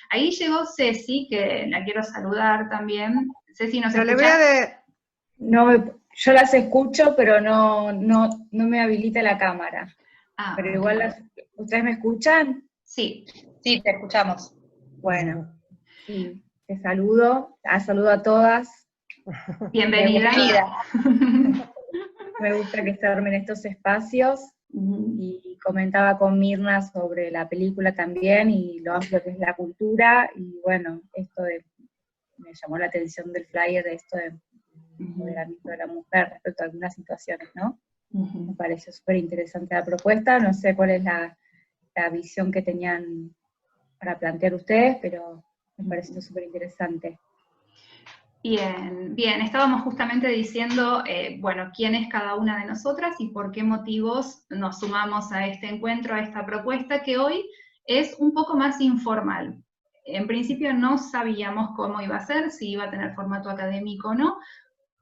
Ahí llegó Ceci, que la quiero saludar también. Ceci, ¿nos Pero le voy a escuchás? Yo las escucho, pero no me habilita la cámara. Ah, Pero ok. igual ¿ustedes me escuchan? Sí, Sí, te escuchamos. Bueno, sí, te saludo a todas. bienvenida. Me gusta que se armen estos espacios, y comentaba con Mirna sobre la película también, y lo amplio que es la cultura, y bueno, me llamó la atención del flyer de esto de empoderamiento de la mujer respecto a algunas situaciones, ¿no? Me pareció súper interesante la propuesta, no sé cuál es la visión que tenían para plantear ustedes, pero me pareció súper interesante. Bien, bien, estábamos justamente diciendo, bueno, quién es cada una de nosotras y por qué motivos nos sumamos a este encuentro, a esta propuesta que hoy es un poco más informal. En principio no sabíamos cómo iba a ser, si iba a tener formato académico o no.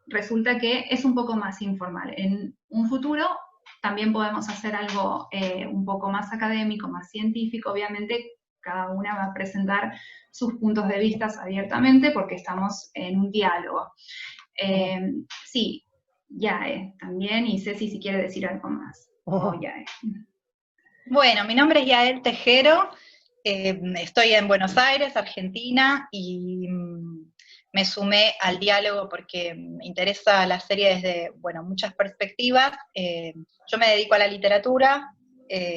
Resulta que es un poco más informal. En un futuro también podemos hacer algo un poco más académico, más científico, obviamente cada una va a presentar sus puntos de vista abiertamente porque estamos en un diálogo. Sí, Yae también, y Ceci si quiere decir algo más. Yae. Bueno, mi nombre es Yael Tejero, estoy en Buenos Aires, Argentina, y me sumé al diálogo porque me interesa la serie desde, bueno, muchas perspectivas. Yo me dedico a la literatura,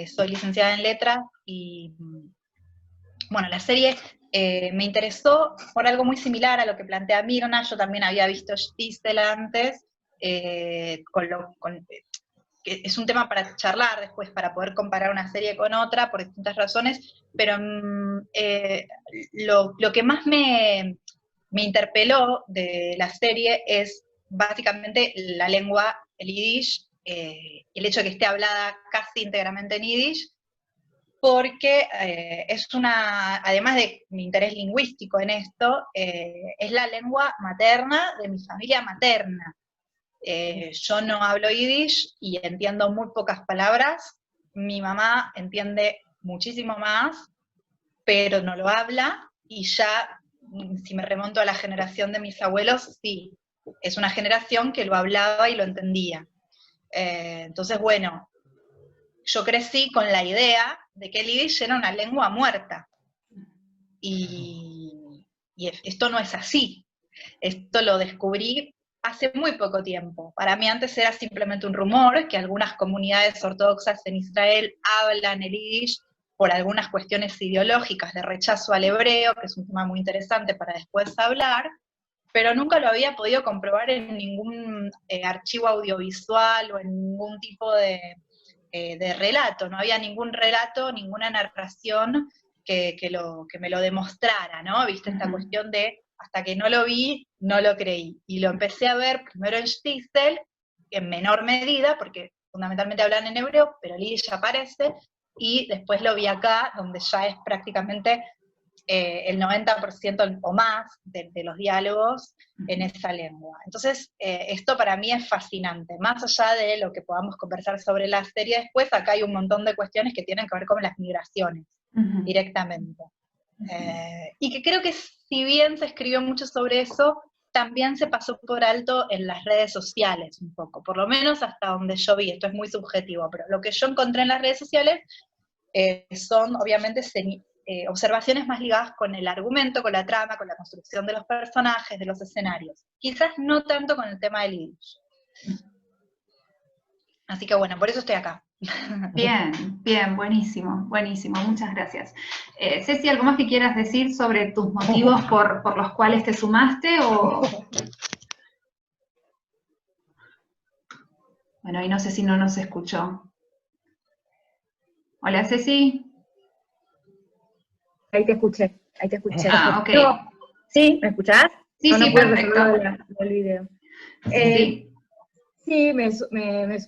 soy licenciada en letras, y bueno, la serie me interesó por algo muy similar a lo que plantea Mirna. Yo también había visto Shtisel antes, que es un tema para charlar después, para poder comparar una serie con otra por distintas razones, pero lo que más me interpeló de la serie es básicamente la lengua, el yiddish, el hecho de que esté hablada casi íntegramente en yiddish, porque además de mi interés lingüístico en esto, es la lengua materna de mi familia materna. Yo no hablo yiddish y entiendo muy pocas palabras. Mi mamá entiende muchísimo más, pero no lo habla, y ya, si me remonto a la generación de mis abuelos, sí, es una generación que lo hablaba y lo entendía. Entonces, bueno, yo crecí con la idea de que el yiddish era una lengua muerta, y esto no es así. Esto lo descubrí hace muy poco tiempo. Para mí antes era simplemente un rumor, que algunas comunidades ortodoxas en Israel hablan el yiddish por algunas cuestiones ideológicas de rechazo al hebreo, que es un tema muy interesante para después hablar, pero nunca lo había podido comprobar en ningún archivo audiovisual o en ningún tipo de relato. No había ningún relato, ninguna narración que me lo demostrara, ¿no? ¿Viste? Esta cuestión de hasta que no lo vi, no lo creí. Y lo empecé a ver primero en Shtisel, en menor medida, porque fundamentalmente hablan en hebreo, pero el yiddish aparece, y después lo vi acá, donde ya es prácticamente el 90% o más de los diálogos en esa lengua. Entonces, esto para mí es fascinante. Más allá de lo que podamos conversar sobre la serie después, acá hay un montón de cuestiones que tienen que ver con las migraciones directamente. Y que creo que si bien se escribió mucho sobre eso, también se pasó por alto en las redes sociales un poco, por lo menos hasta donde yo vi. Esto es muy subjetivo, pero lo que yo encontré en las redes sociales son obviamente observaciones más ligadas con el argumento, con la trama, con la construcción de los personajes, de los escenarios. Quizás no tanto con el tema del yiddish. Así que bueno, por eso estoy acá. Bien, bien, buenísimo, buenísimo, muchas gracias. Ceci, ¿algo más que quieras decir sobre tus motivos por los cuales te sumaste? Bueno, y no sé si no nos escuchó. Hola, Ceci. Ahí te escuché. Ah, ok. ¿Sí? ¿Me escuchás? Sí, sí, perfecto. El video. Sí. Sí, me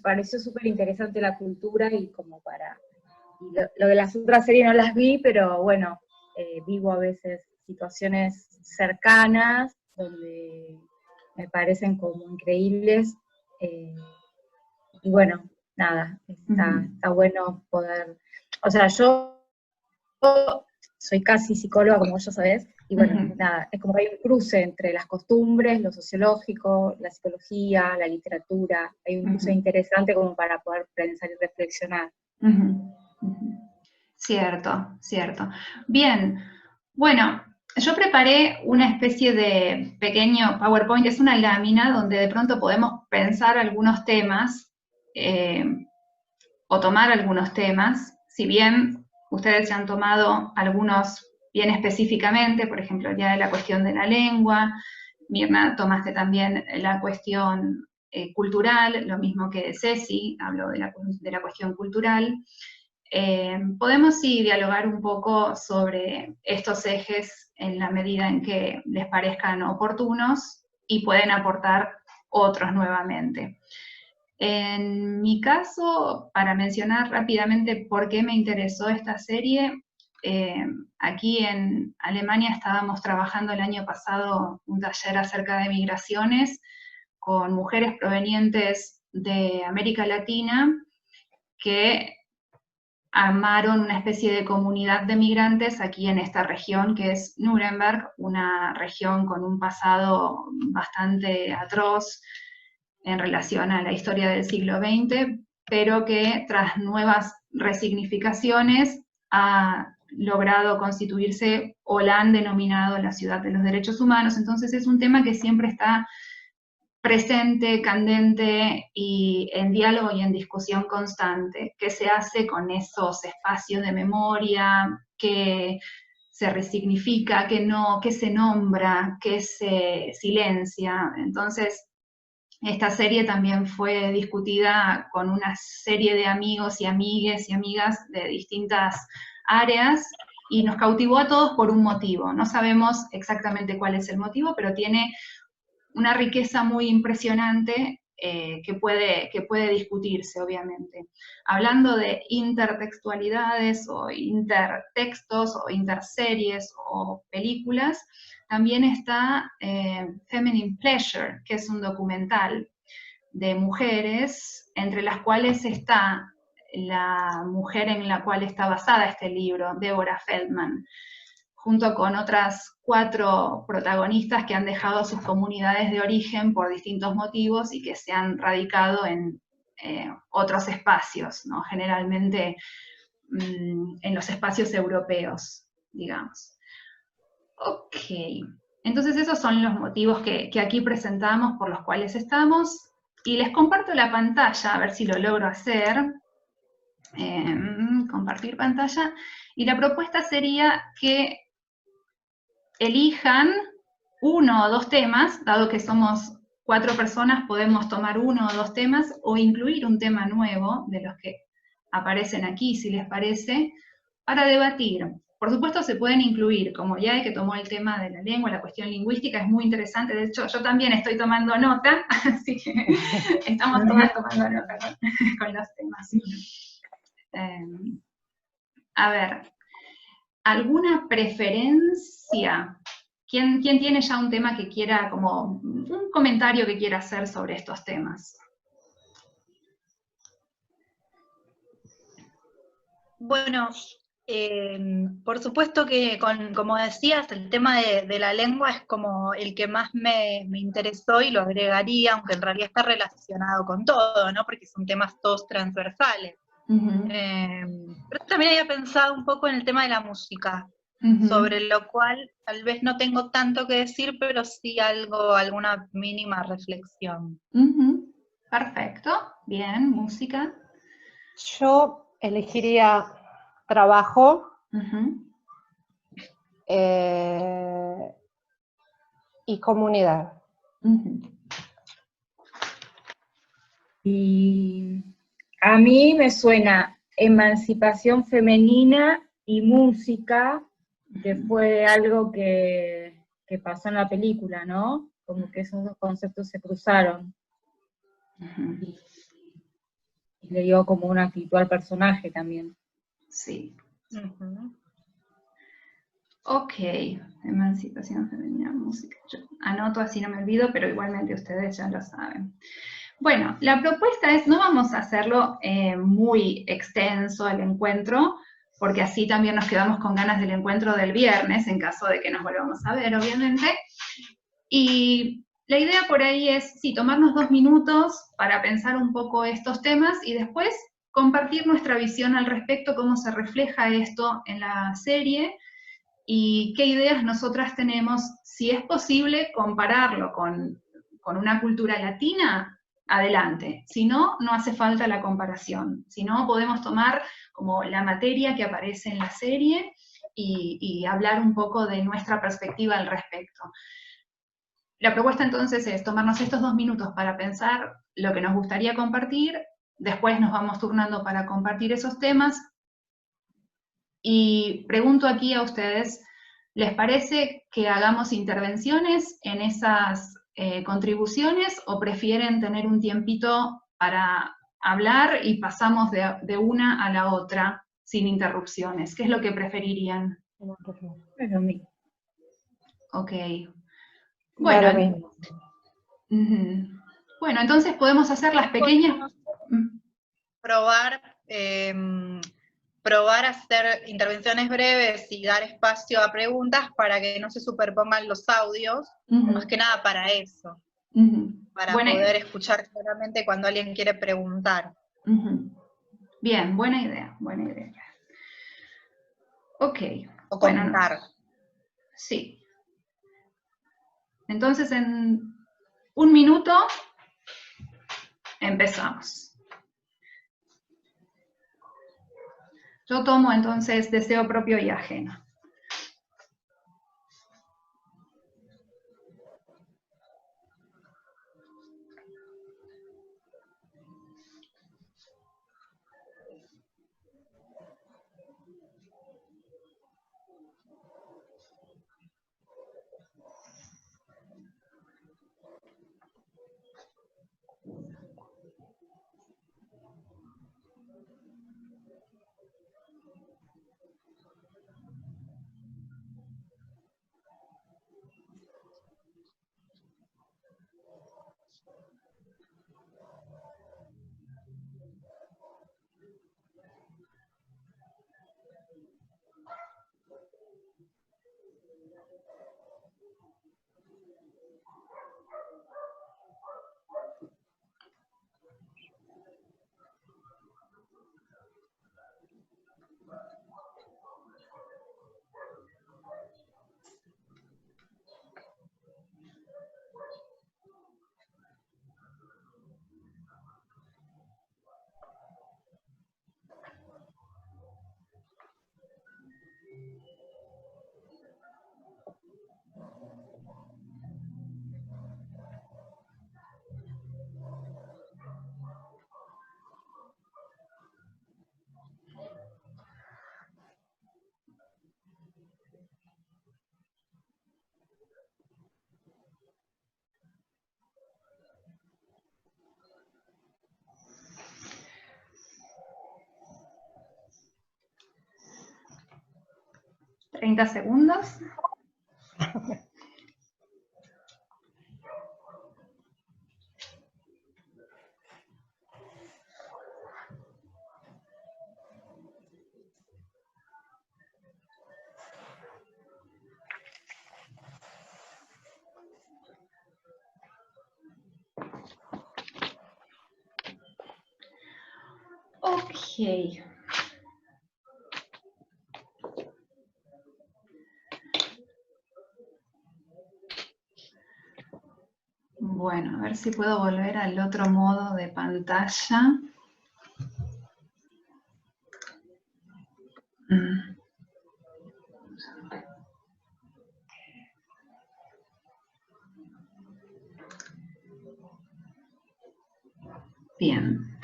pareció súper interesante la cultura, y lo de las otras series no las vi, pero bueno, vivo a veces situaciones cercanas donde me parecen como increíbles, y bueno, nada, está bueno poder, o sea, yo soy casi psicóloga, como ya sabés, y bueno, nada, es como que hay un cruce entre las costumbres, lo sociológico, la psicología, la literatura, hay un cruce interesante como para poder pensar y reflexionar. Cierto, cierto. Bien, bueno, yo preparé una especie de pequeño PowerPoint, es una lámina donde de pronto podemos pensar algunos temas o tomar algunos temas, si bien ustedes se han tomado algunos bien específicamente, por ejemplo, el día de la cuestión de la lengua, Mirna, tomaste también la cuestión cultural, lo mismo que Ceci, habló de la cuestión cultural. Podemos sí dialogar un poco sobre estos ejes en la medida en que les parezcan oportunos y pueden aportar otros nuevamente. En mi caso, para mencionar rápidamente por qué me interesó esta serie, aquí en Alemania estábamos trabajando el año pasado un taller acerca de migraciones con mujeres provenientes de América Latina que armaron una especie de comunidad de migrantes aquí en esta región que es Nuremberg, una región con un pasado bastante atroz en relación a la historia del siglo XX, pero que tras nuevas resignificaciones ha logrado constituirse o la han denominado la ciudad de los derechos humanos. Entonces es un tema que siempre está presente, candente y en diálogo y en discusión constante. ¿Qué se hace con esos espacios de memoria? ¿Qué se resignifica? ¿Qué no? ¿Qué se nombra? ¿Qué se silencia? Entonces, esta serie también fue discutida con una serie de amigos y amigues y amigas de distintas áreas y nos cautivó a todos por un motivo. No sabemos exactamente cuál es el motivo, pero tiene una riqueza muy impresionante que puede discutirse, obviamente. Hablando de intertextualidades o intertextos o interseries o películas, también está Feminine Pleasure, que es un documental de mujeres, entre las cuales está la mujer en la cual está basada este libro, Deborah Feldman, junto con otras 4 protagonistas que han dejado sus comunidades de origen por distintos motivos y que se han radicado en otros espacios, ¿no? Generalmente en los espacios europeos, digamos. Ok, entonces esos son los motivos que aquí presentamos por los cuales estamos, y les comparto la pantalla, a ver si lo logro hacer. Compartir pantalla, y la propuesta sería que elijan 1 o 2 temas, dado que somos 4 personas, podemos tomar 1 o 2 temas, o incluir un tema nuevo, de los que aparecen aquí, si les parece, para debatir. Por supuesto se pueden incluir, como ya que tomó el tema de la lengua, la cuestión lingüística, es muy interesante, de hecho yo también estoy tomando nota, así que estamos todas tomando nota con los temas. A ver, ¿alguna preferencia? ¿Quién tiene ya un tema que quiera, como un comentario que quiera hacer sobre estos temas? Bueno, por supuesto que, como decías, el tema de la lengua es como el que más me interesó y lo agregaría, aunque en realidad está relacionado con todo, ¿no? Porque son temas todos transversales. Pero también había pensado un poco en el tema de la música, sobre lo cual tal vez no tengo tanto que decir, pero sí alguna mínima reflexión. Perfecto, bien, música. Yo elegiría trabajo y comunidad. Y a mí me suena emancipación femenina y música, que fue algo que pasó en la película, ¿no? Como que esos 2 conceptos se cruzaron. Y le dio como una actitud al personaje también. Sí. Ok, emancipación femenina, música. Yo anoto así no me olvido, pero igualmente ustedes ya lo saben. Bueno, la propuesta es, no vamos a hacerlo muy extenso el encuentro, porque así también nos quedamos con ganas del encuentro del viernes, en caso de que nos volvamos a ver, obviamente. Y la idea por ahí es, sí, tomarnos 2 minutos para pensar un poco estos temas y después compartir nuestra visión al respecto, cómo se refleja esto en la serie y qué ideas nosotras tenemos, si es posible compararlo con una cultura latina, adelante. Si no, no hace falta la comparación. Si no, podemos tomar como la materia que aparece en la serie y hablar un poco de nuestra perspectiva al respecto. La propuesta entonces es tomarnos estos 2 minutos para pensar lo que nos gustaría compartir, después nos vamos turnando para compartir esos temas, y pregunto aquí a ustedes, ¿les parece que hagamos intervenciones en esas contribuciones o prefieren tener un tiempito para hablar y pasamos de una a la otra sin interrupciones? ¿Qué es lo que preferirían? Es lo mismo. Ok. Bueno, Bueno, bueno, entonces podemos hacer las pequeñas... Probar a hacer intervenciones breves y dar espacio a preguntas para que no se superpongan los audios, más que nada para eso, para poder escuchar claramente cuando alguien quiere preguntar. Bien, buena idea, buena idea. Ok. O comentar. Bueno, sí. Entonces, en 1 minuto, empezamos. Yo tomo entonces deseo propio y ajeno. ¿30 segundos? Ok. Bueno, a ver si puedo volver al otro modo de pantalla. Bien.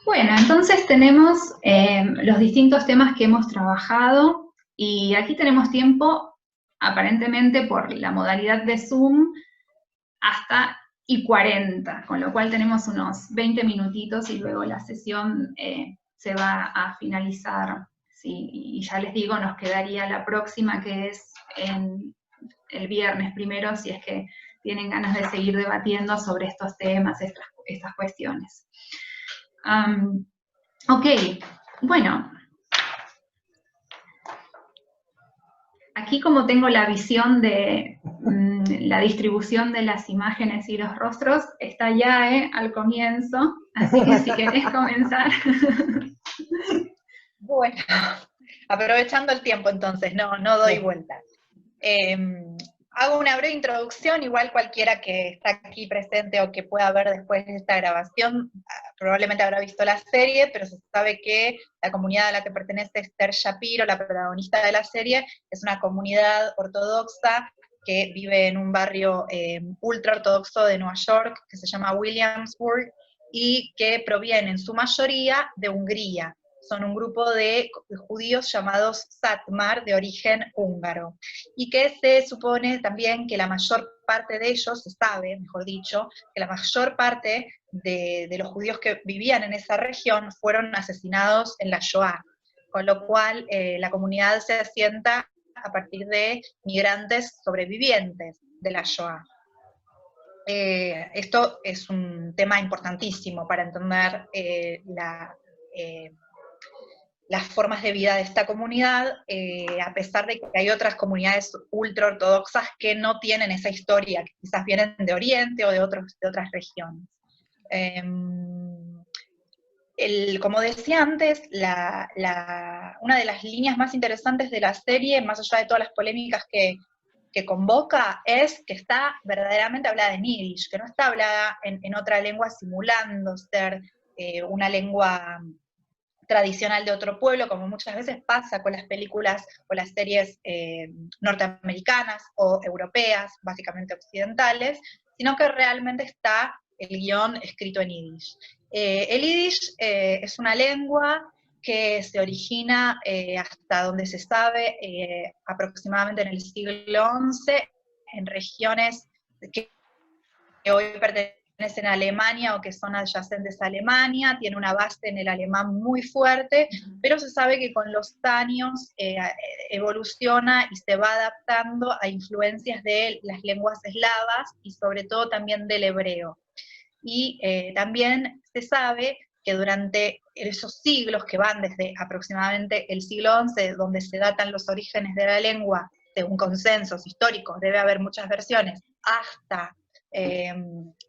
Bueno, entonces tenemos los distintos temas que hemos trabajado y aquí tenemos tiempo, aparentemente por la modalidad de Zoom, hasta y 40, con lo cual tenemos unos 20 minutitos y luego la sesión se va a finalizar. Sí, y ya les digo, nos quedaría la próxima, que es el viernes primero, si es que tienen ganas de seguir debatiendo sobre estos temas, estas cuestiones. Ok, Bueno, aquí como tengo la visión de la distribución de las imágenes y los rostros, está Yae al comienzo, así que si querés comenzar. Bueno, aprovechando el tiempo entonces, no doy vuelta. Hago una breve introducción, igual cualquiera que está aquí presente o que pueda ver después de esta grabación, probablemente habrá visto la serie, pero se sabe que la comunidad a la que pertenece Esther Shapiro, la protagonista de la serie, es una comunidad ortodoxa que vive en un barrio ultra ortodoxo de Nueva York, que se llama Williamsburg, y que proviene en su mayoría de Hungría. Son un grupo de judíos llamados Satmar, de origen húngaro, y que se supone también que la mayor parte de ellos, se sabe, mejor dicho, que la mayor parte de los judíos que vivían en esa región fueron asesinados en la Shoah, con lo cual la comunidad se asienta a partir de migrantes sobrevivientes de la Shoah. Esto es un tema importantísimo para entender las formas de vida de esta comunidad, a pesar de que hay otras comunidades ultraortodoxas que no tienen esa historia, que quizás vienen de Oriente o de otras regiones. Como decía antes, una de las líneas más interesantes de la serie, más allá de todas las polémicas que convoca, es que está verdaderamente hablada en yiddish, que no está hablada en otra lengua simulando ser una lengua tradicional de otro pueblo, como muchas veces pasa con las películas o las series norteamericanas o europeas, básicamente occidentales, sino que realmente está el guión escrito en yiddish. El yiddish es una lengua que se origina, hasta donde se sabe, aproximadamente en el siglo XI, en regiones que hoy pertenecen a Alemania o que son adyacentes a Alemania, tiene una base en el alemán muy fuerte, pero se sabe que con los años evoluciona y se va adaptando a influencias de las lenguas eslavas y sobre todo también del hebreo. Y también se sabe que durante esos siglos que van desde aproximadamente el siglo XI, donde se datan los orígenes de la lengua, según consensos históricos, debe haber muchas versiones, hasta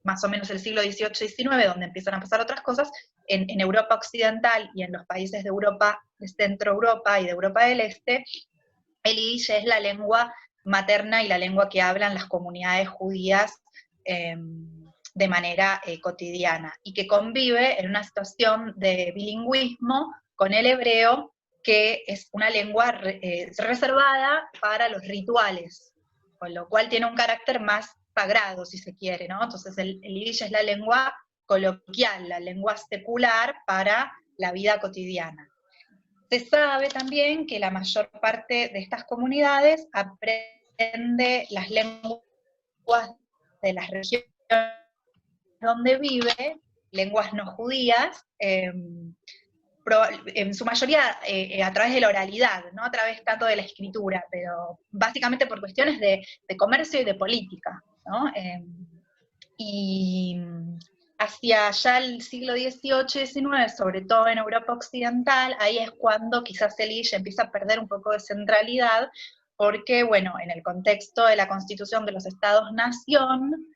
más o menos el siglo XVIII-XIX, donde empiezan a pasar otras cosas, en Europa Occidental y en los países de Europa, de Centro Europa y de Europa del Este, el yiddish es la lengua materna y la lengua que hablan las comunidades judías de manera cotidiana, y que convive en una situación de bilingüismo con el hebreo, que es una lengua reservada para los rituales, con lo cual tiene un carácter más sagrado, si se quiere, ¿no? Entonces el yiddish es la lengua coloquial, la lengua secular para la vida cotidiana. Se sabe también que la mayor parte de estas comunidades aprende las lenguas de las regiones donde vive, lenguas no judías, en su mayoría a través de la oralidad, no a través tanto de la escritura, pero básicamente por cuestiones de comercio y de política, ¿no? Y hacia ya el siglo XVIII-XIX, sobre todo en Europa Occidental, ahí es cuando quizás el yiddish empieza a perder un poco de centralidad, porque, bueno, en el contexto de la constitución de los Estados-nación,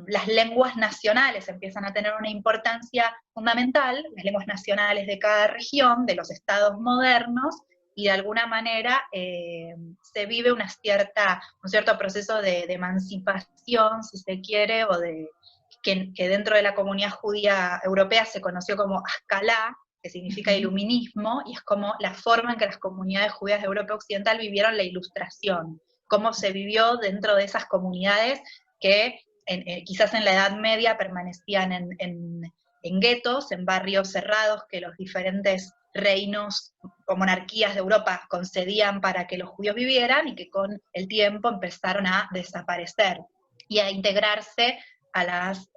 las lenguas nacionales empiezan a tener una importancia fundamental, las lenguas nacionales de cada región, de los estados modernos, y de alguna manera se vive un cierto proceso de emancipación, si se quiere, o de que dentro de la comunidad judía europea se conoció como Ascalá, que significa iluminismo, y es como la forma en que las comunidades judías de Europa Occidental vivieron la Ilustración, cómo se vivió dentro de esas comunidades que quizás en la Edad Media permanecían en guetos, en barrios cerrados que los diferentes reinos o monarquías de Europa concedían para que los judíos vivieran, y que con el tiempo empezaron a desaparecer y a integrarse a las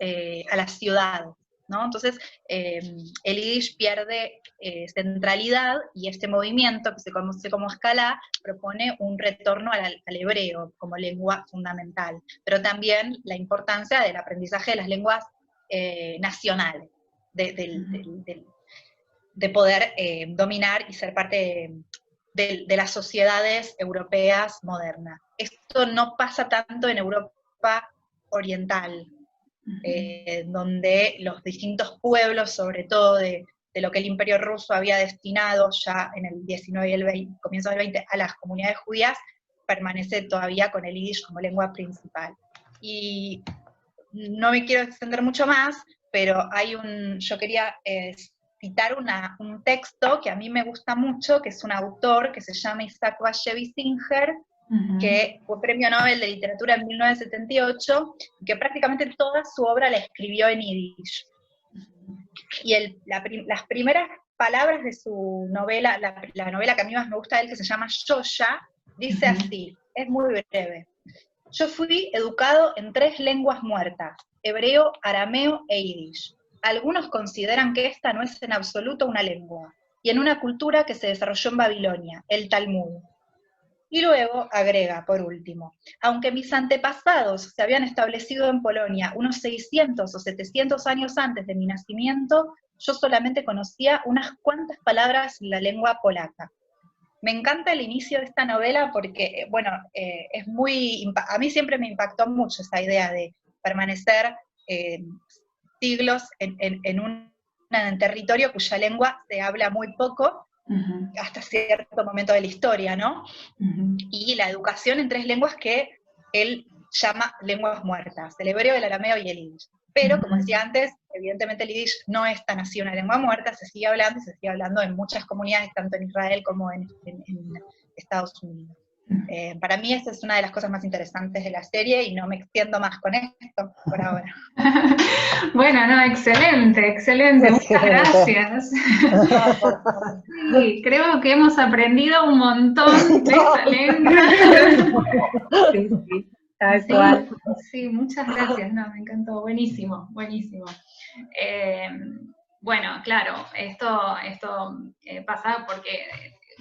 ciudades, ¿no? Entonces, el yiddish pierde centralidad, y este movimiento, que se conoce como Ascalá, propone un retorno al hebreo como lengua fundamental, pero también la importancia del aprendizaje de las lenguas nacionales, de de poder dominar y ser parte de las sociedades europeas modernas. Esto no pasa tanto en Europa oriental, donde los distintos pueblos, sobre todo de lo que el Imperio Ruso había destinado ya en el 19 y el 20, comienzo del 20 a las comunidades judías, permanece todavía con el yiddish como lengua principal. Y no me quiero extender mucho más, pero yo quería citar un texto que a mí me gusta mucho, que es un autor que se llama Isaac Bashevis Singer, que fue Premio Nobel de Literatura en 1978, que prácticamente toda su obra la escribió en yiddish. Y las primeras palabras de su novela, la novela que a mí más me gusta de él, que se llama Yoya, dice así, es muy breve. Yo fui educado en 3 lenguas muertas, hebreo, arameo e yiddish. Algunos consideran que esta no es en absoluto una lengua, y en una cultura que se desarrolló en Babilonia, el Talmud. Y luego agrega, por último, aunque mis antepasados se habían establecido en Polonia unos 600 o 700 años antes de mi nacimiento, yo solamente conocía unas cuantas palabras en la lengua polaca. Me encanta el inicio de esta novela porque, bueno, es a mí siempre me impactó mucho esa idea de permanecer siglos en un territorio cuya lengua se habla muy poco, hasta cierto momento de la historia, ¿no? Y la educación en 3 lenguas que él llama lenguas muertas, el hebreo, el arameo y el yiddish. Pero, como decía antes, evidentemente el yiddish no es tan así una lengua muerta, se sigue hablando y se sigue hablando en muchas comunidades, tanto en Israel como en Estados Unidos. Para mí esa es una de las cosas más interesantes de la serie y no me extiendo más con esto por ahora. Bueno, no, excelente, muchas gracias. Sí, creo que hemos aprendido un montón de esta lengua. Sí, tal cual. Sí, muchas gracias, no, me encantó, buenísimo, buenísimo. Bueno, claro, esto pasa porque,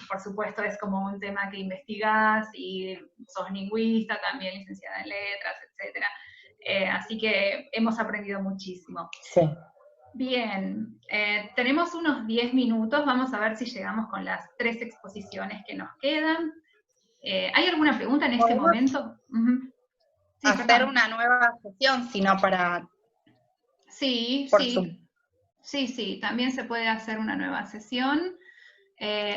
por supuesto, es como un tema que investigás y sos lingüista, también licenciada en letras, etcétera. Así que hemos aprendido muchísimo. Sí. Bien, tenemos unos 10 minutos, vamos a ver si llegamos con las 3 exposiciones que nos quedan. ¿Hay alguna pregunta en este momento? Sí, hacer perdón. una nueva sesión, sino para... Sí, por sí. Zoom. Sí, también se puede hacer una nueva sesión.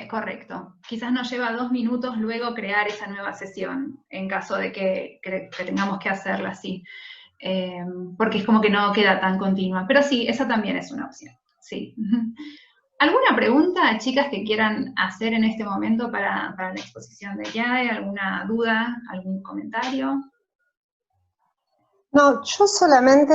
Correcto. Quizás nos lleva 2 minutos luego crear esa nueva sesión, en caso de que tengamos que hacerla así. Porque es como que no queda tan continua. Pero sí, esa también es una opción. Sí. ¿Alguna pregunta, chicas, que quieran hacer en este momento para la exposición de Yae? ¿Alguna duda? ¿Algún comentario? No, yo solamente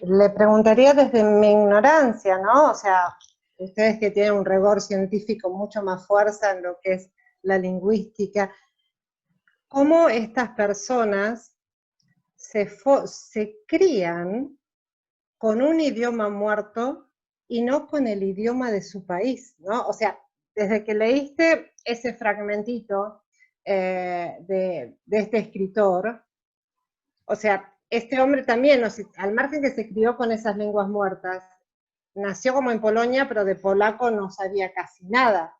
le preguntaría desde mi ignorancia, ¿no? O sea, ustedes que tienen un rigor científico mucho más fuerza en lo que es la lingüística, ¿cómo estas personas se crían con un idioma muerto y no con el idioma de su país, ¿no? O sea, desde que leíste ese fragmentito de este escritor, o sea, este hombre también, o sea, al margen que se crió con esas lenguas muertas, nació como en Polonia, pero de polaco no sabía casi nada.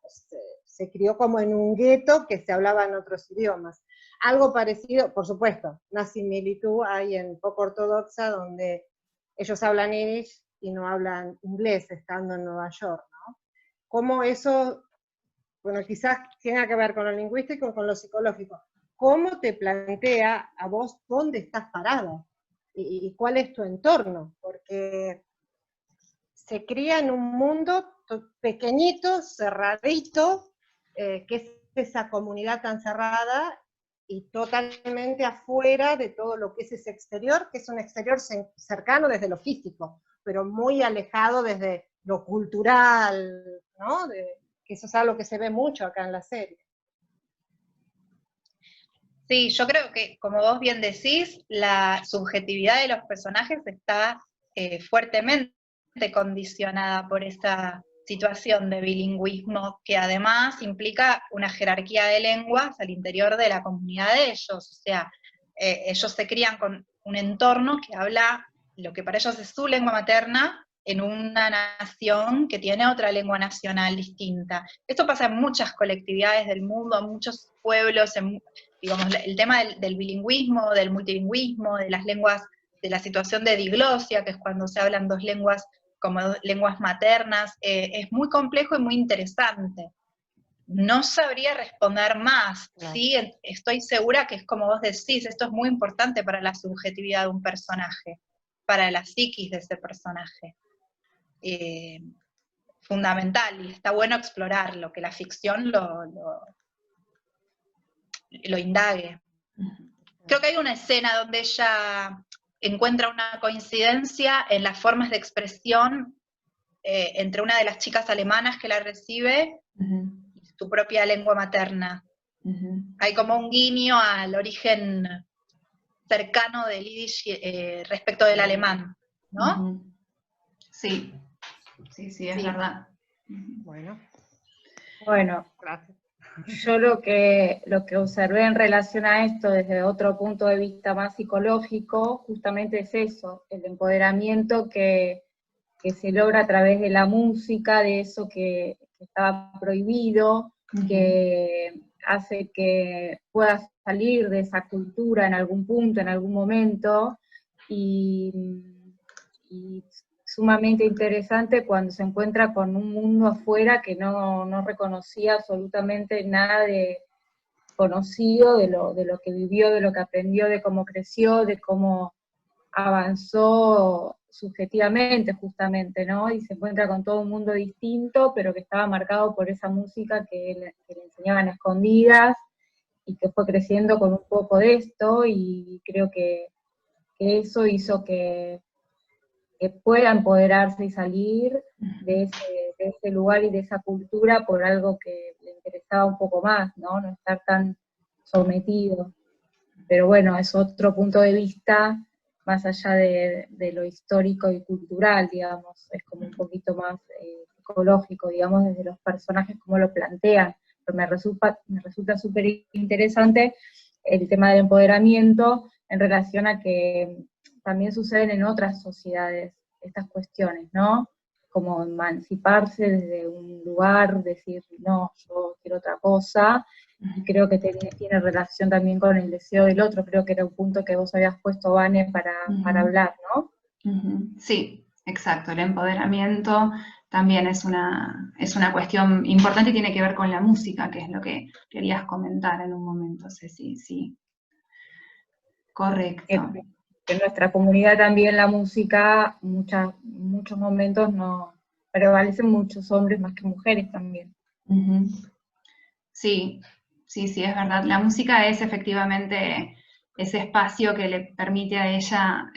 Se crió como en un gueto que se hablaba en otros idiomas. Algo parecido, por supuesto, una similitud hay en Poco Ortodoxa, donde ellos hablan yiddish y no hablan inglés, estando en Nueva York, ¿no? Cómo eso, bueno, quizás tenga que ver con lo lingüístico y con lo psicológico. ¿Cómo te plantea a vos dónde estás parado? ¿Y cuál es tu entorno? Porque se cría en un mundo pequeñito, cerradito, que es esa comunidad tan cerrada y totalmente afuera de todo lo que es ese exterior, que es un exterior cercano desde lo físico, pero muy alejado desde lo cultural, ¿no? Que eso es algo que se ve mucho acá en la serie. Sí, yo creo que, como vos bien decís, la subjetividad de los personajes está fuertemente condicionada por esa situación de bilingüismo, que además implica una jerarquía de lenguas al interior de la comunidad de ellos. O sea, ellos se crían con un entorno que habla lo que para ellos es su lengua materna, en una nación que tiene otra lengua nacional distinta. Esto pasa en muchas colectividades del mundo, en muchos pueblos, digamos, el tema del bilingüismo, del multilingüismo, de las lenguas, de la situación de diglosia, que es cuando se hablan dos lenguas como lenguas maternas, es muy complejo y muy interesante. No sabría responder más, Claro. ¿sí? Estoy segura que es como vos decís, esto es muy importante para la subjetividad de un personaje, para la psiquis de ese personaje. Fundamental, y está bueno explorarlo, que la ficción lo indague. Creo que hay una escena donde ella encuentra una coincidencia en las formas de expresión entre una de las chicas alemanas que la recibe y su propia lengua materna. Hay como un guiño al origen cercano del yiddish respecto del alemán, ¿no? Sí, es verdad. Bueno, gracias. Yo lo que observé en relación a esto desde otro punto de vista más psicológico, justamente es eso, el empoderamiento que se logra a través de la música, de eso que estaba prohibido, que hace que puedas salir de esa cultura en algún punto, en algún momento, y sumamente interesante cuando se encuentra con un mundo afuera que no reconocía absolutamente nada de conocido, de lo que vivió, de lo que aprendió, de cómo creció, de cómo avanzó subjetivamente justamente, ¿no? Y se encuentra con todo un mundo distinto, pero que estaba marcado por esa música que le enseñaban a escondidas, y que fue creciendo con un poco de esto, y creo que eso hizo que pueda empoderarse y salir de ese lugar y de esa cultura por algo que le interesaba un poco más, ¿no? No estar tan sometido. Pero bueno, es otro punto de vista, más allá de lo histórico y cultural, digamos, es como un poquito más psicológico, digamos, desde los personajes, cómo lo plantean. Pero me resulta súper interesante el tema del empoderamiento en relación a que también suceden en otras sociedades estas cuestiones, ¿no? Como emanciparse desde un lugar, decir, no, yo quiero otra cosa, y creo que tiene relación también con el deseo del otro, creo que era un punto que vos habías puesto, Vane, para hablar, ¿no? Sí, exacto, el empoderamiento también es una cuestión importante y tiene que ver con la música, que es lo que querías comentar en un momento, Ceci, sí. Correcto. Que en nuestra comunidad también la música, muchos momentos no prevalecen muchos hombres más que mujeres también. Sí, es verdad. La música es efectivamente ese espacio que le permite a ella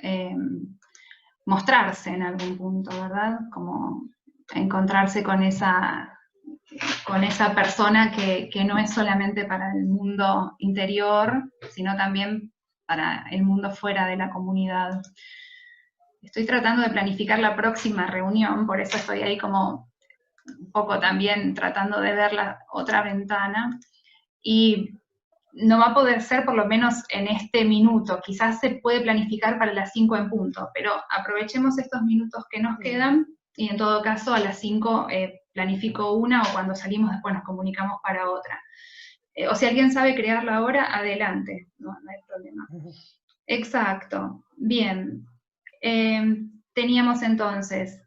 mostrarse en algún punto, ¿verdad? Como encontrarse con esa persona que no es solamente para el mundo interior, sino también para el mundo fuera de la comunidad. Estoy tratando de planificar la próxima reunión, por eso estoy ahí como un poco también tratando de ver la otra ventana, y no va a poder ser por lo menos en este minuto, quizás se puede planificar para las 5 en punto, pero aprovechemos estos minutos que nos quedan, y en todo caso a las 5 planifico una, o cuando salimos después nos comunicamos para otra. O si alguien sabe crearla ahora, adelante, no hay problema. Exacto, bien. Teníamos entonces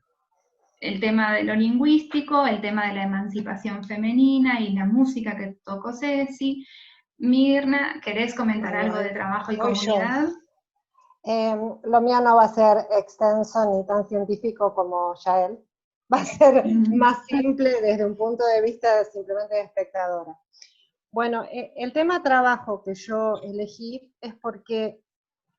el tema de lo lingüístico, el tema de la emancipación femenina y la música que tocó Ceci. Mirna, ¿querés comentar algo de trabajo y comunidad? Lo mío no va a ser extenso ni tan científico como Yael, va a ser más simple desde un punto de vista simplemente de espectadora. Bueno, el tema trabajo que yo elegí es porque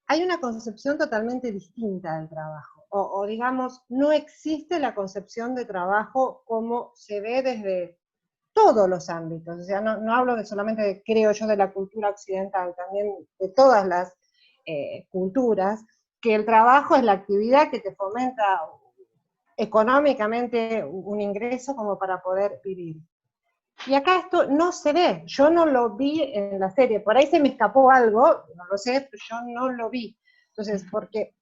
hay una concepción totalmente distinta del trabajo, o digamos, no existe la concepción de trabajo como se ve desde todos los ámbitos, o sea, no hablo solamente, creo yo, de la cultura occidental, también de todas las culturas, que el trabajo es la actividad que te fomenta económicamente un ingreso como para poder vivir. Y acá esto no se ve, yo no lo vi en la serie, por ahí se me escapó algo, no lo sé, pero yo no lo vi. Entonces, porque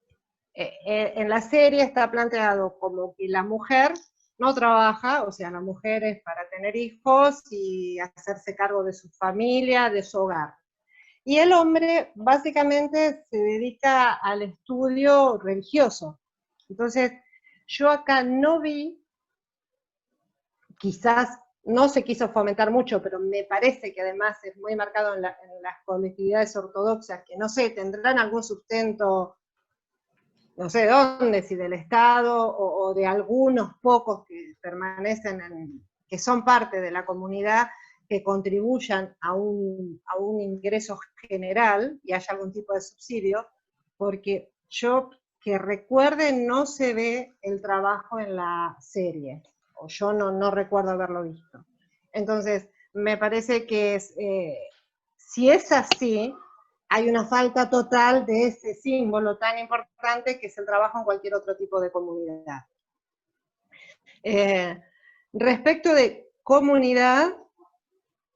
En la serie está planteado como que la mujer no trabaja, o sea, la mujer es para tener hijos y hacerse cargo de su familia, de su hogar. Y el hombre básicamente se dedica al estudio religioso. Entonces, yo acá no vi, quizás no se quiso fomentar mucho, pero me parece que además es muy marcado en las colectividades ortodoxas, que no sé, tendrán algún sustento, no sé dónde, si del Estado o de algunos pocos que permanecen, que son parte de la comunidad, que contribuyan a un ingreso general y haya algún tipo de subsidio, porque yo que recuerde no se ve el trabajo en la serie, o yo no recuerdo haberlo visto. Entonces, me parece que si es así, hay una falta total de ese símbolo tan importante que es el trabajo en cualquier otro tipo de comunidad. Respecto de comunidad,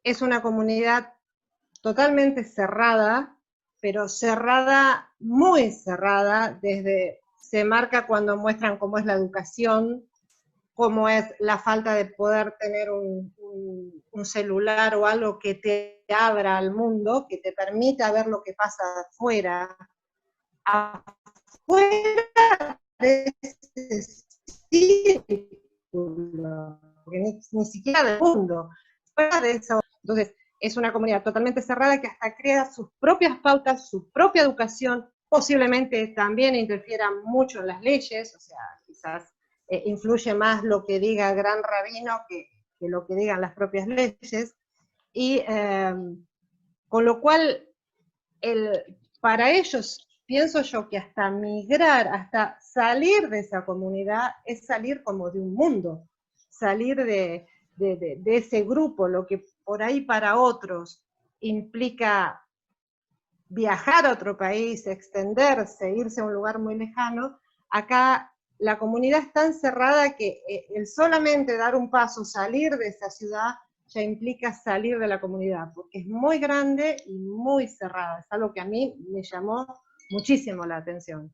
es una comunidad totalmente cerrada, pero cerrada, muy cerrada, se marca cuando muestran cómo es la educación, cómo es la falta de poder tener un celular o algo que te abra al mundo, que te permita ver lo que pasa afuera de ese círculo, ni siquiera del mundo, fuera de eso. Entonces, es una comunidad totalmente cerrada que hasta crea sus propias pautas, su propia educación, posiblemente también interfiera mucho en las leyes, o sea, quizás influye más lo que diga el gran rabino que lo que digan las propias leyes, y con lo cual, para ellos, pienso yo que hasta migrar, hasta salir de esa comunidad, es salir como de un mundo, salir de ese grupo, lo que por ahí para otros implica viajar a otro país, extenderse, irse a un lugar muy lejano, acá la comunidad es tan cerrada que el solamente dar un paso, salir de esa ciudad, ya implica salir de la comunidad, porque es muy grande y muy cerrada. Es algo que a mí me llamó muchísimo la atención.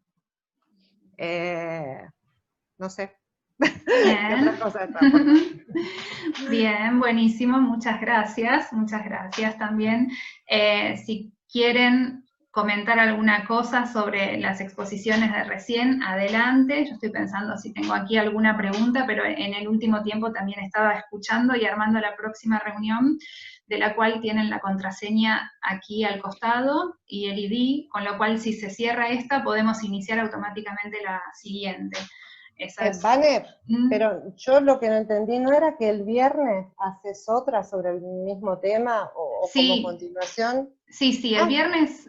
No sé. Bien. ¿Qué otra cosa está? Bien, buenísimo, muchas gracias también. Si quieren comentar alguna cosa sobre las exposiciones de recién, adelante. Yo estoy pensando si tengo aquí alguna pregunta, pero en el último tiempo también estaba escuchando y armando la próxima reunión, de la cual tienen la contraseña aquí al costado y el ID, con lo cual si se cierra esta podemos iniciar automáticamente la siguiente. Vane, pero yo lo que no entendí, ¿no era que el viernes haces otra sobre el mismo tema o sí, como continuación? Sí, el viernes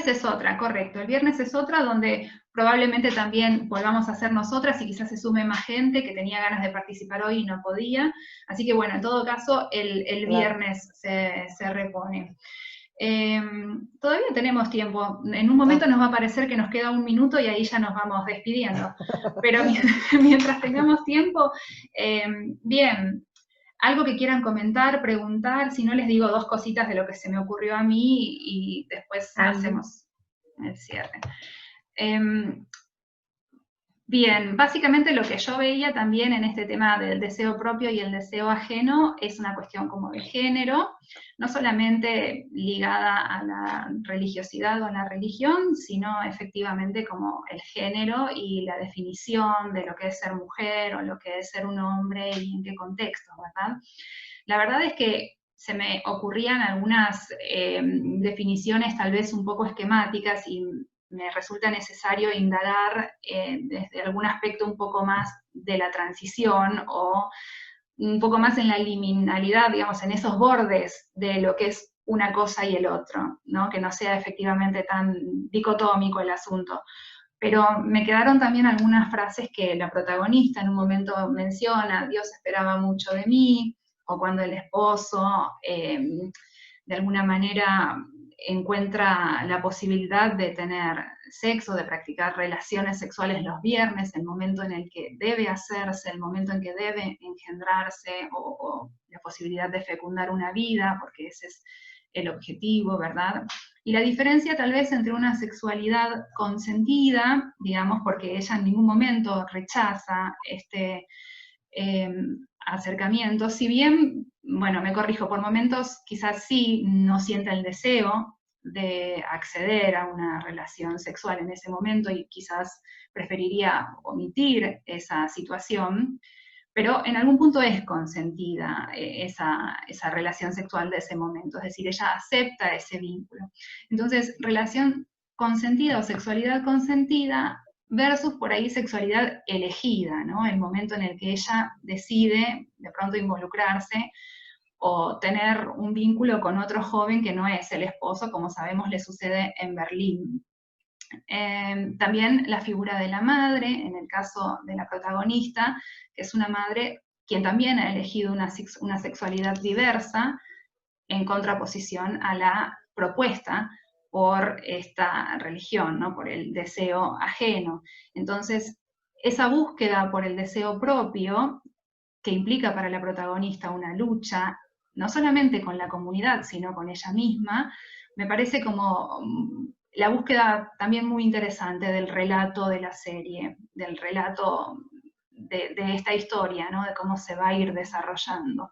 es otra, correcto. El viernes es otra donde probablemente también volvamos a hacer nosotras y quizás se sume más gente que tenía ganas de participar hoy y no podía. Así que bueno, en todo caso, el viernes se repone. Todavía tenemos tiempo. En un momento nos va a parecer que nos queda un minuto y ahí ya nos vamos despidiendo. Pero mientras tengamos tiempo, bien. Algo que quieran comentar, preguntar, si no les digo dos cositas de lo que se me ocurrió a mí y después hacemos el cierre. Bien, básicamente lo que yo veía también en este tema del deseo propio y el deseo ajeno es una cuestión como de género, no solamente ligada a la religiosidad o a la religión, sino efectivamente como el género y la definición de lo que es ser mujer o lo que es ser un hombre y en qué contexto, ¿verdad? La verdad es que se me ocurrían algunas definiciones tal vez un poco esquemáticas y me resulta necesario indagar desde algún aspecto un poco más de la transición o un poco más en la liminalidad, digamos, en esos bordes de lo que es una cosa y el otro, ¿no? Que no sea efectivamente tan dicotómico el asunto. Pero me quedaron también algunas frases que la protagonista en un momento menciona: Dios esperaba mucho de mí, o cuando el esposo de alguna manera encuentra la posibilidad de tener sexo, de practicar relaciones sexuales los viernes, el momento en el que debe hacerse, el momento en que debe engendrarse, o la posibilidad de fecundar una vida, porque ese es el objetivo, ¿verdad? Y la diferencia tal vez entre una sexualidad consentida, digamos, porque ella en ningún momento rechaza este acercamiento, si bien, bueno, me corrijo, por momentos quizás sí no sienta el deseo de acceder a una relación sexual en ese momento y quizás preferiría omitir esa situación, pero en algún punto es consentida esa relación sexual de ese momento, es decir, ella acepta ese vínculo. Entonces, relación consentida o sexualidad consentida versus por ahí sexualidad elegida, ¿no? El momento en el que ella decide de pronto involucrarse o tener un vínculo con otro joven que no es el esposo, como sabemos le sucede en Berlín. También la figura de la madre, en el caso de la protagonista, que es una madre quien también ha elegido una sexualidad diversa, en contraposición a la propuesta por esta religión, ¿no? Por el deseo ajeno. Entonces, esa búsqueda por el deseo propio, que implica para la protagonista una lucha, no solamente con la comunidad, sino con ella misma, me parece como la búsqueda también muy interesante del relato de la serie, del relato de esta historia, ¿no? De cómo se va a ir desarrollando.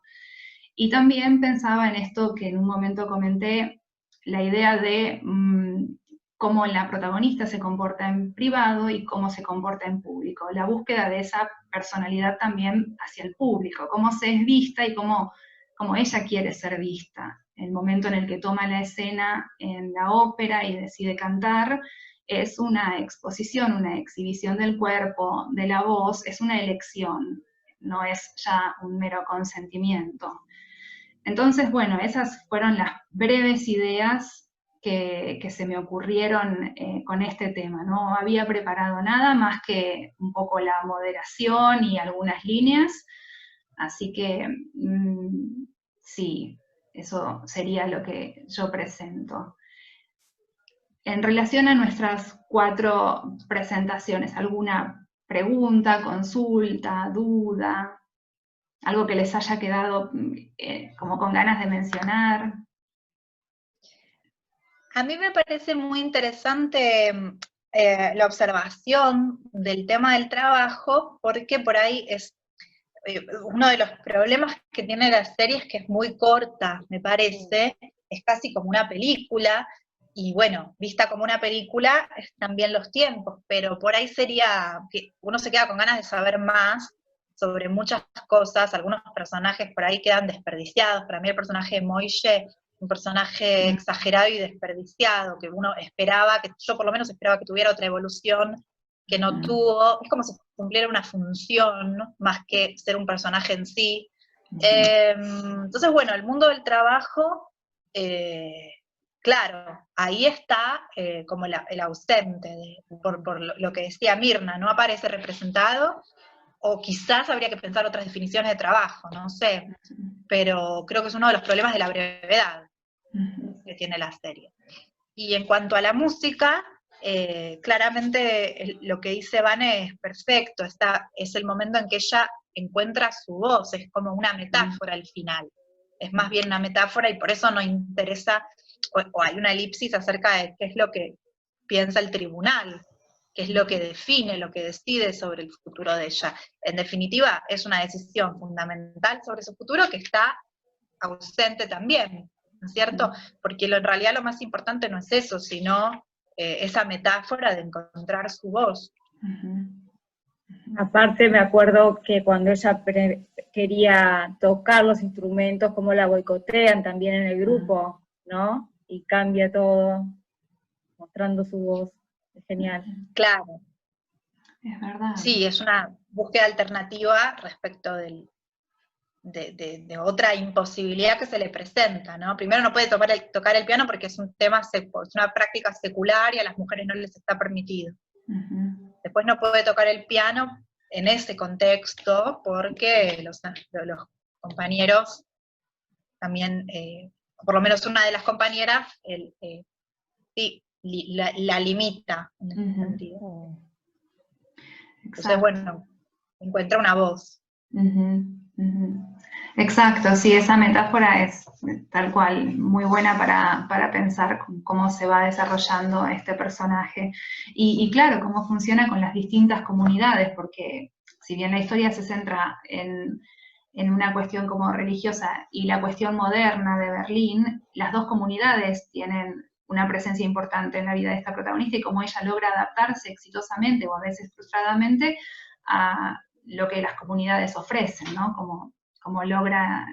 Y también pensaba en esto que en un momento comenté, la idea de cómo la protagonista se comporta en privado y cómo se comporta en público, la búsqueda de esa personalidad también hacia el público, cómo se es vista y cómo ella quiere ser vista. El momento en el que toma la escena en la ópera y decide cantar es una exposición, una exhibición del cuerpo, de la voz, es una elección, no es ya un mero consentimiento. Entonces, bueno, esas fueron las breves ideas que se me ocurrieron con este tema. No había preparado nada más que un poco la moderación y algunas líneas, así que sí, eso sería lo que yo presento. En relación a nuestras 4 presentaciones, ¿alguna pregunta, consulta, duda? ¿Algo que les haya quedado como con ganas de mencionar? A mí me parece muy interesante la observación del tema del trabajo, porque por ahí es uno de los problemas que tiene la serie es que es muy corta, me parece, es casi como una película, y bueno, vista como una película, están bien los tiempos, pero por ahí sería que uno se queda con ganas de saber más sobre muchas cosas, algunos personajes por ahí quedan desperdiciados. Para mí el personaje de Moishe, un personaje exagerado y desperdiciado, que uno esperaba, que yo por lo menos esperaba que tuviera otra evolución, que no tuvo, es como si cumpliera una función, ¿no? Más que ser un personaje en sí. Entonces, bueno, el mundo del trabajo, claro, ahí está como el ausente, por lo que decía Mirna, no aparece representado, o quizás habría que pensar otras definiciones de trabajo, no sé, pero creo que es uno de los problemas de la brevedad que tiene la serie. Y en cuanto a la música, claramente lo que dice Vane es perfecto, es el momento en que ella encuentra su voz, es como una metáfora al final, es más bien una metáfora y por eso no interesa, o hay una elipsis acerca de qué es lo que piensa el tribunal, qué es lo que define, lo que decide sobre el futuro de ella. En definitiva, es una decisión fundamental sobre su futuro que está ausente también, ¿no es cierto? Porque en realidad lo más importante no es eso, sino esa metáfora de encontrar su voz. Aparte me acuerdo que cuando ella quería tocar los instrumentos, cómo la boicotean también en el grupo, ¿no? Y cambia todo, mostrando su voz. Es genial. Claro. Es verdad. Sí, es una búsqueda alternativa respecto de otra imposibilidad que se le presenta, ¿no? Primero no puede tocar el piano porque es un tema, es una práctica secular y a las mujeres no les está permitido. Después no puede tocar el piano en ese contexto porque los compañeros también, por lo menos una de las compañeras, sí, la limita en ese sentido. Entonces, bueno, encuentra una voz. Exacto, sí, esa metáfora es tal cual, muy buena para pensar cómo se va desarrollando este personaje. Y claro, cómo funciona con las distintas comunidades, porque si bien la historia se centra en una cuestión como religiosa y la cuestión moderna de Berlín, las dos comunidades tienen una presencia importante en la vida de esta protagonista y cómo ella logra adaptarse exitosamente o a veces frustradamente a lo que las comunidades ofrecen, ¿no? Como logra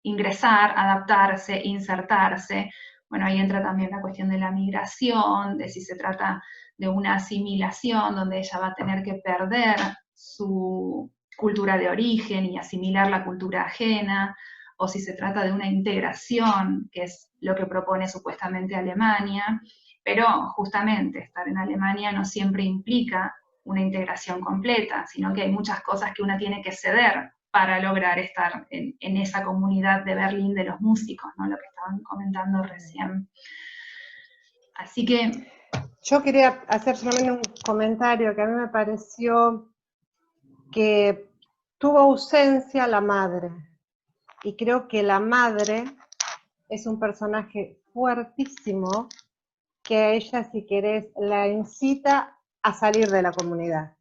ingresar, adaptarse, insertarse. Bueno, ahí entra también la cuestión de la migración, de si se trata de una asimilación, donde ella va a tener que perder su cultura de origen y asimilar la cultura ajena, o si se trata de una integración, que es lo que propone supuestamente Alemania, pero justamente estar en Alemania no siempre implica una integración completa, sino que hay muchas cosas que uno tiene que ceder para lograr estar en esa comunidad de Berlín de los músicos, ¿no? Lo que estaban comentando recién. Así que... Yo quería hacer solamente un comentario que a mí me pareció que tuvo ausencia la madre, y creo que la madre es un personaje fuertísimo que a ella, si querés, la incita a salir de la comunidad.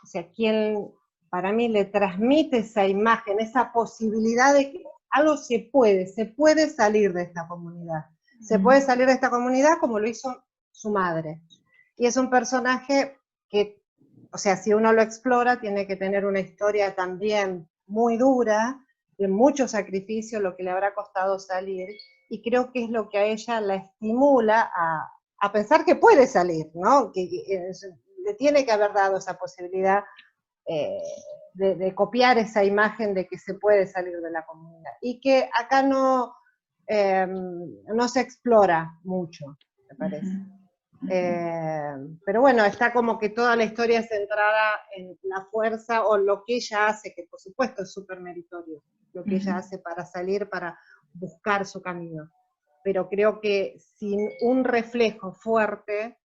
O sea, quien para mí le transmite esa imagen, esa posibilidad de que algo se puede salir de esta comunidad. Se puede salir de esta comunidad como lo hizo su madre. Y es un personaje que, o sea, si uno lo explora, tiene que tener una historia también muy dura, de mucho sacrificio, lo que le habrá costado salir, y creo que es lo que a ella la estimula a pensar que puede salir, ¿no? Que le tiene que haber dado esa posibilidad de copiar esa imagen de que se puede salir de la comunidad. Y que acá no se explora mucho, me parece. Pero bueno, está como que toda la historia es centrada en la fuerza o lo que ella hace, que por supuesto es súper meritorio, lo que ella hace para salir, para buscar su camino. Pero creo que sin un reflejo fuerte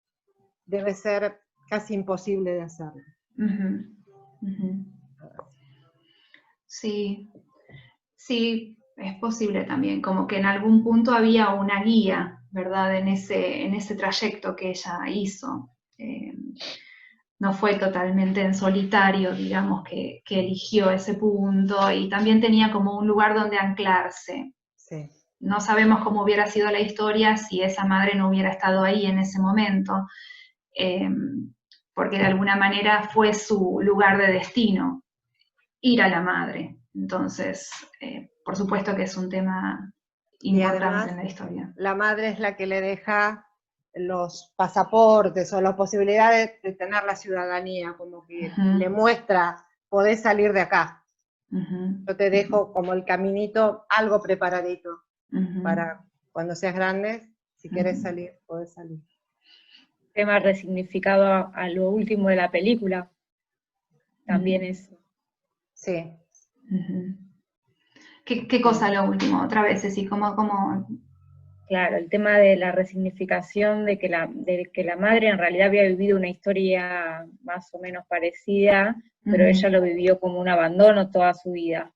debe ser casi imposible de hacerlo. Sí, sí, es posible también, como que en algún punto había una guía, ¿verdad? En ese trayecto que ella hizo. No fue totalmente en solitario, digamos, que eligió ese punto, y también tenía como un lugar donde anclarse. Sí. No sabemos cómo hubiera sido la historia si esa madre no hubiera estado ahí en ese momento, porque de alguna manera fue su lugar de destino, ir a la madre. Entonces, por supuesto que es un tema importante además, en la historia. La madre es la que le deja los pasaportes o las posibilidades de tener la ciudadanía, como que le muestra, podés salir de acá. Yo te dejo como el caminito, algo preparadito, para cuando seas grande, si querés salir, podés salir. Tema resignificado a lo último de la película, también eso. Sí. ¿Qué cosa lo último? Otra vez, así como... Claro, el tema de la resignificación de que la madre en realidad había vivido una historia más o menos parecida, pero ella lo vivió como un abandono toda su vida.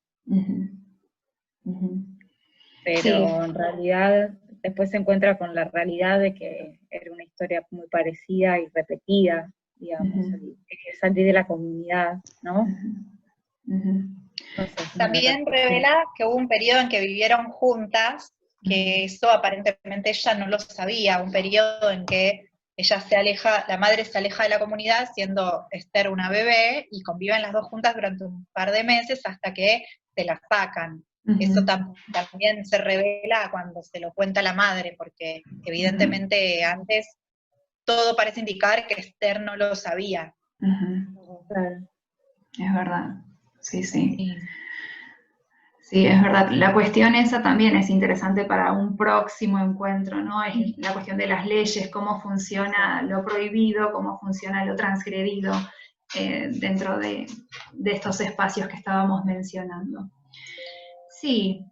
Pero sí, en realidad después se encuentra con la realidad de que era una historia muy parecida y repetida, digamos, que salir de la comunidad, ¿no? Entonces, también revela que hubo un periodo en que vivieron juntas, que eso aparentemente ella no lo sabía, un periodo en que ella se aleja, la madre se aleja de la comunidad, siendo Esther una bebé, y conviven las dos juntas durante un par de meses hasta que se la sacan. Eso también se revela cuando se lo cuenta la madre, porque evidentemente antes todo parece indicar que Esther no lo sabía. Claro. Es verdad, sí. Sí, es verdad. La cuestión esa también es interesante para un próximo encuentro, ¿no? Es la cuestión de las leyes, cómo funciona lo prohibido, cómo funciona lo transgredido dentro de estos espacios que estábamos mencionando. Sí,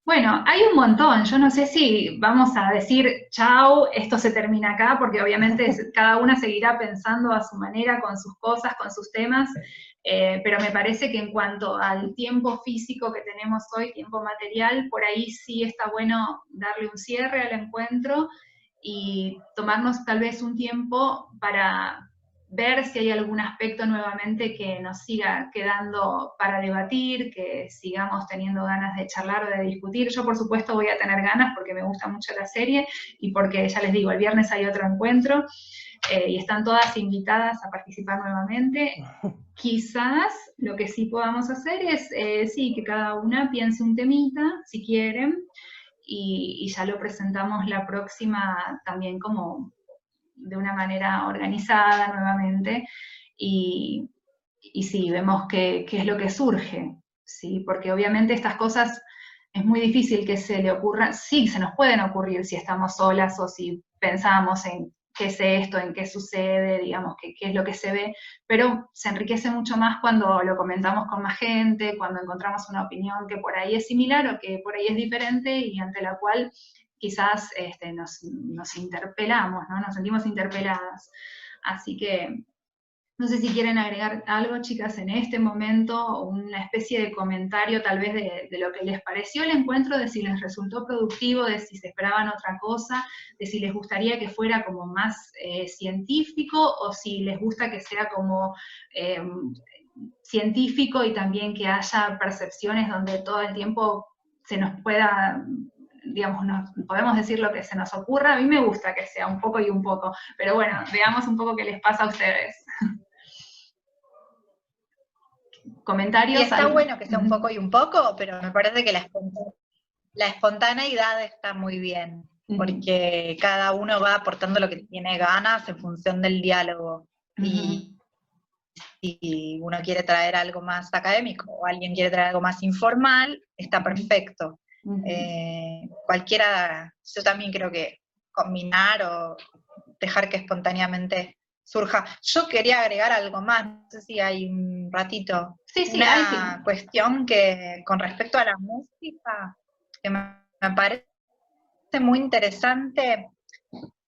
bueno, hay un montón. Yo no sé si vamos a decir, chau, esto se termina acá, porque obviamente cada una seguirá pensando a su manera, con sus cosas, con sus temas. pero me parece que en cuanto al tiempo físico que tenemos hoy, tiempo material, por ahí sí está bueno darle un cierre al encuentro y tomarnos tal vez un tiempo para ver si hay algún aspecto nuevamente que nos siga quedando para debatir, que sigamos teniendo ganas de charlar o de discutir. Yo, por supuesto, voy a tener ganas porque me gusta mucho la serie y porque, ya les digo, el viernes hay otro encuentro y están todas invitadas a participar nuevamente. Quizás lo que sí podamos hacer es, sí, que cada una piense un temita, si quieren, y ya lo presentamos la próxima también como de una manera organizada nuevamente, y sí, vemos qué es lo que surge, ¿sí? Porque obviamente estas cosas es muy difícil que se le ocurran, sí, se nos pueden ocurrir si estamos solas o si pensamos en qué es esto, en qué sucede, digamos, qué es lo que se ve, pero se enriquece mucho más cuando lo comentamos con más gente, cuando encontramos una opinión que por ahí es similar o que por ahí es diferente y ante la cual quizás nos interpelamos, ¿no? Nos sentimos interpeladas. Así que no sé si quieren agregar algo, chicas, en este momento, una especie de comentario tal vez de lo que les pareció el encuentro, de si les resultó productivo, de si se esperaban otra cosa, de si les gustaría que fuera como más científico, o si les gusta que sea como científico y también que haya percepciones donde todo el tiempo se nos pueda, digamos, podemos decir lo que se nos ocurra. A mí me gusta que sea un poco y un poco, pero bueno, veamos un poco qué les pasa a ustedes. Comentarios. Y está bueno que sea un poco y un poco, pero me parece que la espontaneidad está muy bien, porque cada uno va aportando lo que tiene ganas en función del diálogo. Y si uno quiere traer algo más académico o alguien quiere traer algo más informal, está perfecto. Cualquiera, yo también creo que combinar o dejar que espontáneamente surja. Yo quería agregar algo más, no sé si hay un ratito. Sí, una cuestión que con respecto a la música, que me parece muy interesante,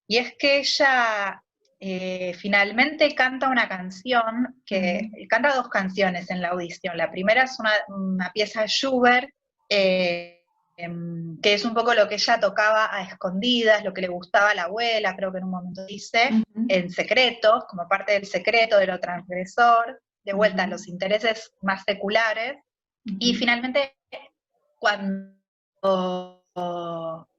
y es que ella finalmente canta una canción, que canta dos canciones en la audición. La primera es una pieza de Schubert, que es un poco lo que ella tocaba a escondidas, lo que le gustaba a la abuela, creo que en un momento dice, en secreto, como parte del secreto, de lo transgresor, de vuelta a los intereses más seculares, y finalmente cuando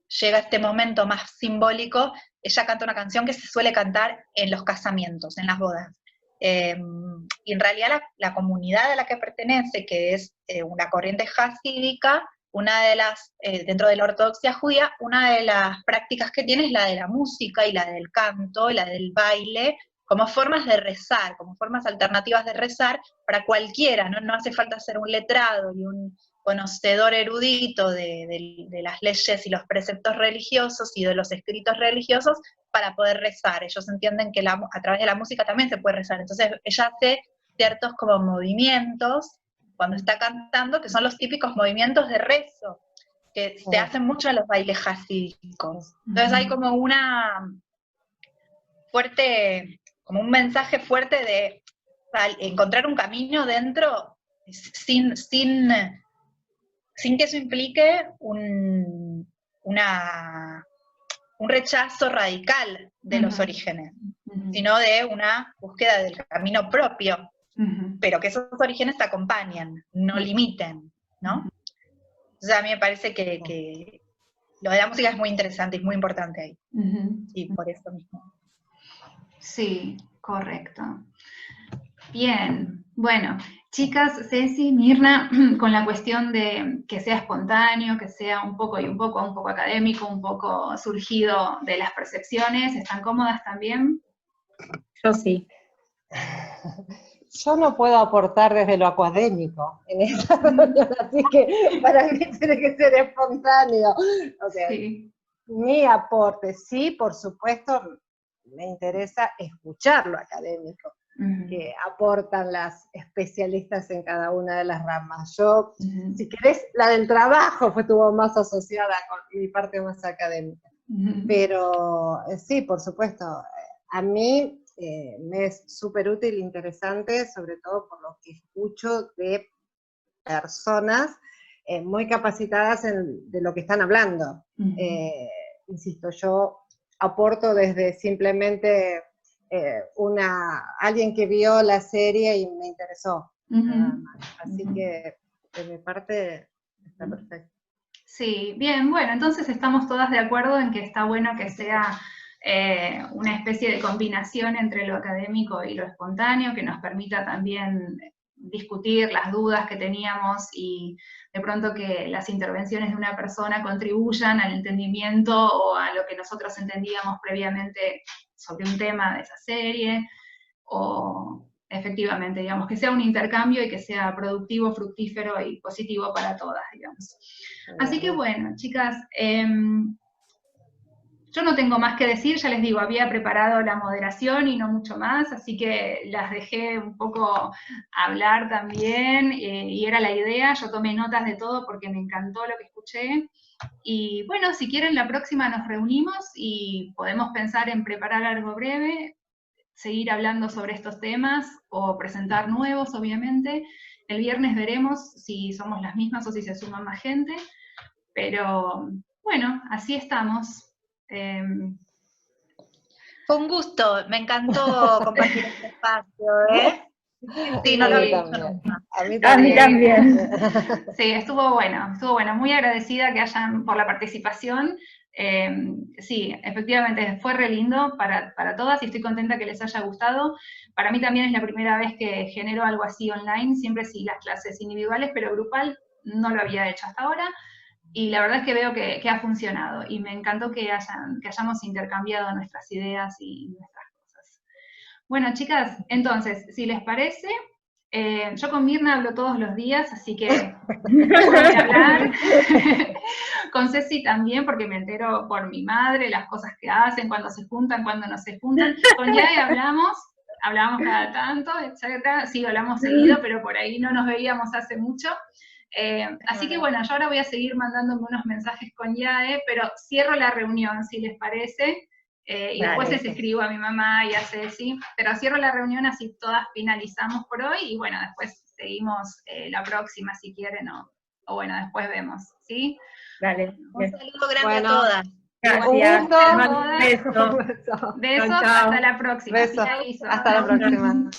llega este momento más simbólico, ella canta una canción que se suele cantar en los casamientos, en las bodas. Y en realidad la comunidad a la que pertenece, que es una corriente jasídica, una de las, dentro de la ortodoxia judía, una de las prácticas que tiene es la de la música y la del canto, y la del baile, como formas de rezar, como formas alternativas de rezar para cualquiera, no hace falta ser un letrado y un conocedor erudito de las leyes y los preceptos religiosos y de los escritos religiosos para poder rezar. Ellos entienden que a través de la música también se puede rezar. Entonces ella hace ciertos como movimientos cuando está cantando, que son los típicos movimientos de rezo, que se hacen mucho en los bailes jasídicos. Entonces hay como una fuerte, como un mensaje fuerte de encontrar un camino dentro sin que eso implique un rechazo radical de los orígenes, sino de una búsqueda del camino propio, pero que esos orígenes te acompañen, no limiten, ¿no? Entonces a mí me parece que lo de la música es muy interesante y muy importante ahí, y por eso mismo. Sí, correcto. Bien, bueno, chicas, Ceci, Mirna, con la cuestión de que sea espontáneo, que sea un poco y un poco académico, un poco surgido de las percepciones, ¿están cómodas también? Yo sí. Yo no puedo aportar desde lo académico en esta reunión, así que para mí tiene que ser espontáneo. O sea, sí. Mi aporte, sí, por supuesto, me interesa escuchar lo académico que aportan las especialistas en cada una de las ramas. Yo, si querés, la del trabajo estuvo más asociada con mi parte más académica. Pero sí, por supuesto, a mí me es súper útil e interesante, sobre todo por lo que escucho de personas muy capacitadas de lo que están hablando. Insisto, yo aporto desde simplemente alguien que vio la serie y me interesó, nada más. Así que de mi parte está perfecto. Sí, bien, bueno, entonces estamos todas de acuerdo en que está bueno que sea una especie de combinación entre lo académico y lo espontáneo, que nos permita también discutir las dudas que teníamos y de pronto que las intervenciones de una persona contribuyan al entendimiento o a lo que nosotros entendíamos previamente sobre un tema de esa serie, o efectivamente, digamos, que sea un intercambio y que sea productivo, fructífero y positivo para todas, digamos. Así que bueno, chicas, yo no tengo más que decir, ya les digo, había preparado la moderación y no mucho más, así que las dejé un poco hablar también, y era la idea, yo tomé notas de todo porque me encantó lo que escuché, y bueno, si quieren la próxima nos reunimos y podemos pensar en preparar algo breve, seguir hablando sobre estos temas, o presentar nuevos, obviamente. El viernes veremos si somos las mismas o si se suma más gente, pero bueno, así estamos. Fue un gusto, me encantó compartir este espacio, ¿eh? Sí, no lo había hecho nunca. A mí también. Sí, estuvo bueno, muy agradecida que hayan por la participación. Sí, efectivamente fue re lindo para todas y estoy contenta que les haya gustado. Para mí también es la primera vez que genero algo así online, siempre sí las clases individuales, pero grupal no lo había hecho hasta ahora. Y la verdad es que veo que ha funcionado y me encantó que hayamos intercambiado nuestras ideas y nuestras cosas. Bueno, chicas, entonces, si les parece, yo con Mirna hablo todos los días, así que voy a hablar. Con Ceci también, porque me entero por mi madre, las cosas que hacen, cuando se juntan, cuando no se juntan. Con Yae hablamos cada tanto, etcétera. Sí, hablamos seguido, pero por ahí no nos veíamos hace mucho. Así que bueno, yo ahora voy a seguir mandándome unos mensajes con Yae, pero cierro la reunión, si les parece, y después les escribo a mi mamá y a Ceci, pero cierro la reunión así todas finalizamos por hoy, y bueno, después seguimos la próxima si quieren, o bueno, después vemos, ¿sí? Dale. Un saludo grande a todas. Gracias. Un gusto. Un beso. Besos, Chau, chau. hasta la próxima. Besos. Sí, Hasta la próxima.